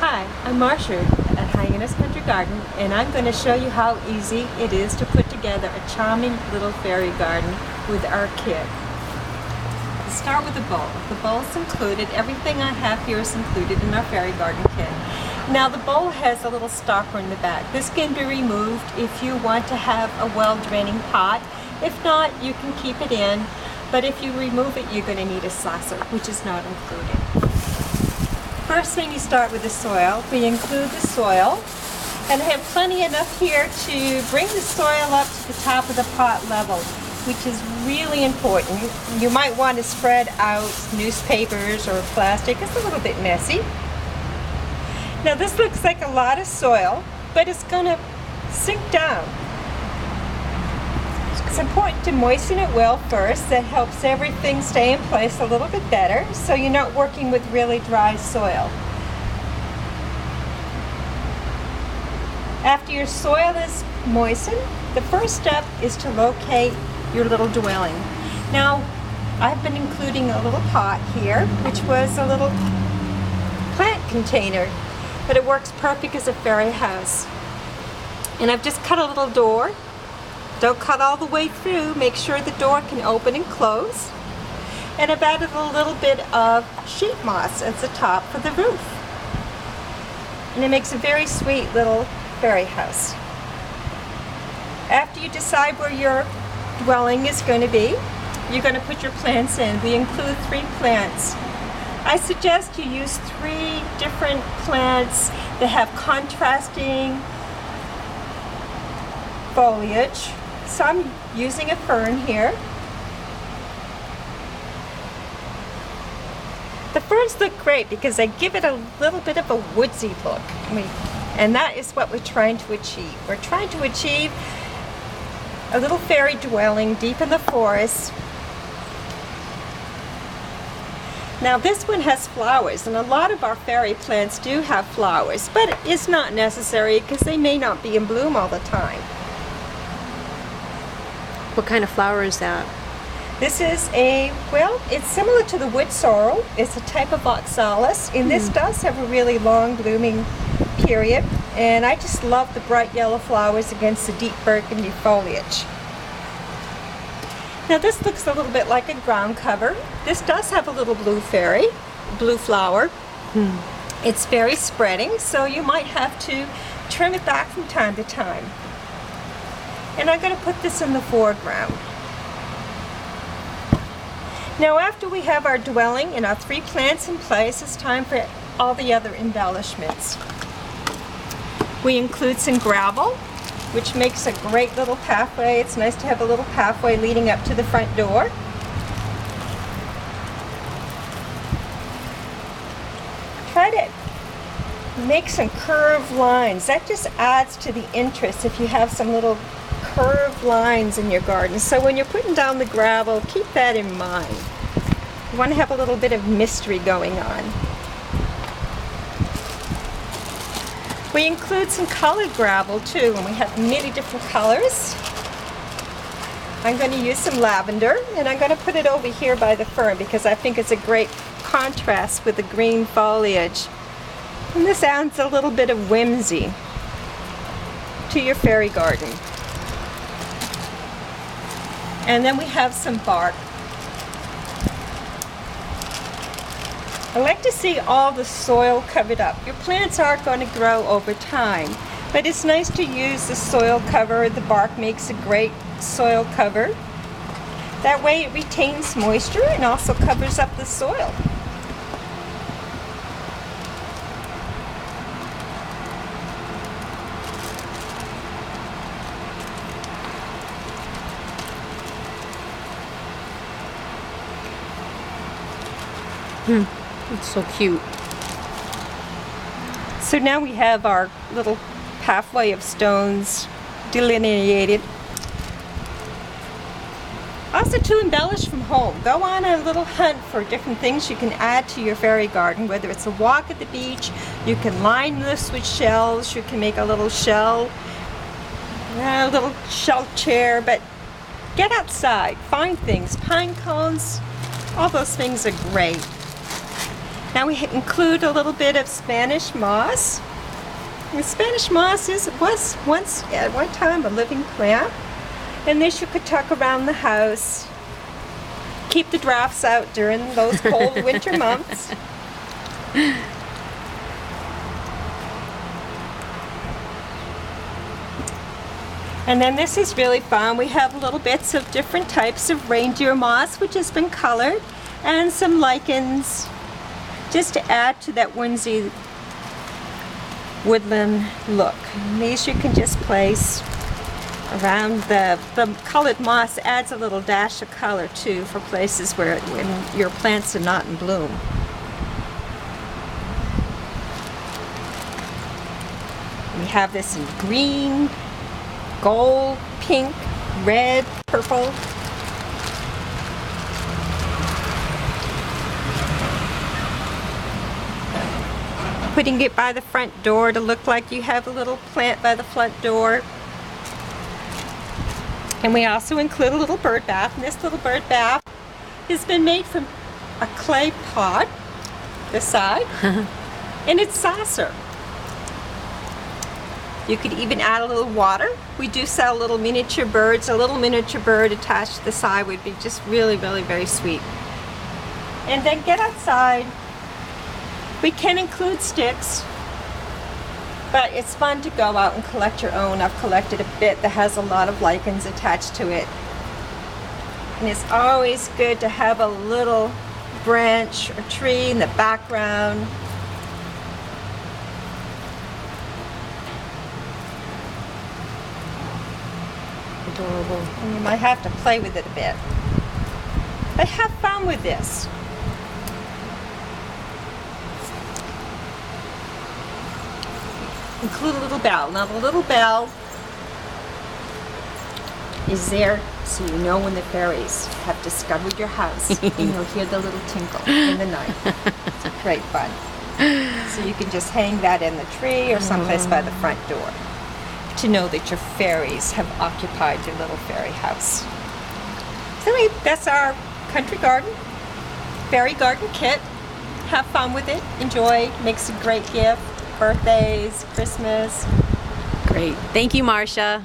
Hi, I'm Marsha at Hyannis Country Garden, and I'm going to show you how easy it is to put together a charming little fairy garden with our kit. Let's start with the bowl. The bowl's included. Everything I have here is included in our fairy garden kit. Now the bowl has a little stopper in the back. This can be removed if you want to have a well-draining pot. If not, you can keep it in, but if you remove it, you're going to need a saucer, which is not included. First thing, you start with the soil. We include the soil, and I have plenty enough here to bring the soil up to the top of the pot level, which is really important. You might want to spread out newspapers or plastic. It's a little bit messy. Now this looks like a lot of soil, but it's going to sink down. It's important to moisten it well first. That helps everything stay in place a little bit better, so you're not working with really dry soil. After your soil is moistened, the first step is to locate your little dwelling. Now, I've been including a little pot here, which was a little plant container, but it works perfect as a fairy house. And I've just cut a little door. Don't cut all the way through. Make sure the door can open and close. And I've added a little bit of sheet moss at the top for the roof. And it makes a very sweet little fairy house. After you decide where your dwelling is going to be, you're going to put your plants in. We include 3 plants. I suggest you use 3 different plants that have contrasting foliage. So I'm using a fern here. The ferns look great because they give it a little bit of a woodsy look. And that is what we're trying to achieve. We're trying to achieve a little fairy dwelling deep in the forest. Now this one has flowers, and a lot of our fairy plants do have flowers, but it's not necessary because they may not be in bloom all the time. What kind of flower is that? This is it's similar to the wood sorrel. It's a type of oxalis, and this does have a really long blooming period. And I just love the bright yellow flowers against the deep burgundy foliage. Now this looks a little bit like a ground cover. This does have a little blue flower. It's very spreading, so you might have to trim it back from time to time. And I'm going to put this in the foreground. Now after we have our dwelling and our 3 plants in place, it's time for all the other embellishments. We include some gravel, which makes a great little pathway. It's nice to have a little pathway leading up to the front door. Try to make some curved lines. That just adds to the interest if you have some little curved lines in your garden. So when you're putting down the gravel, keep that in mind. You want to have a little bit of mystery going on. We include some colored gravel too, and we have many different colors. I'm going to use some lavender, and I'm going to put it over here by the fern because I think it's a great contrast with the green foliage. And this adds a little bit of whimsy to your fairy garden. And then we have some bark. I like to see all the soil covered up. Your plants are going to grow over time, but it's nice to use the soil cover. The bark makes a great soil cover. That way it retains moisture and also covers up the soil. It's so cute. So now we have our little pathway of stones delineated. Also, to embellish from home, go on a little hunt for different things you can add to your fairy garden, whether it's a walk at the beach, you can line this with shells, you can make a little shell chair, but get outside, find things, pine cones, all those things are great. Now we include a little bit of Spanish moss. And Spanish moss was once, at one time, a living plant. And this you could tuck around the house. Keep the drafts out during those cold winter months. And then this is really fun. We have little bits of different types of reindeer moss, which has been colored, and some lichens, just to add to that whimsy woodland look. And these you can just place around the colored moss. Adds a little dash of color too for places where when your plants are not in bloom. We have this in green, gold, pink, red, purple. Putting it by the front door to look like you have a little plant by the front door. And we also include a little bird bath, and this little bird bath has been made from a clay pot, this side, and it's saucer. You could even add a little water. We do sell little miniature birds. A little miniature bird attached to the side would be just really, really very sweet. And then get outside. We can include sticks, but it's fun to go out and collect your own. I've collected a bit that has a lot of lichens attached to it. And it's always good to have a little branch or tree in the background. Adorable. And you might have to play with it a bit. But have fun with this. Include a little bell. Now the little bell is there so you know when the fairies have discovered your house and you'll hear the little tinkle in the night. It's great fun. So you can just hang that in the tree or someplace by the front door to know that your fairies have occupied your little fairy house. So anyway, that's our country garden, fairy garden kit. Have fun with it. Enjoy. Makes a great gift. Birthdays, Christmas. Great. Thank you, Marsha.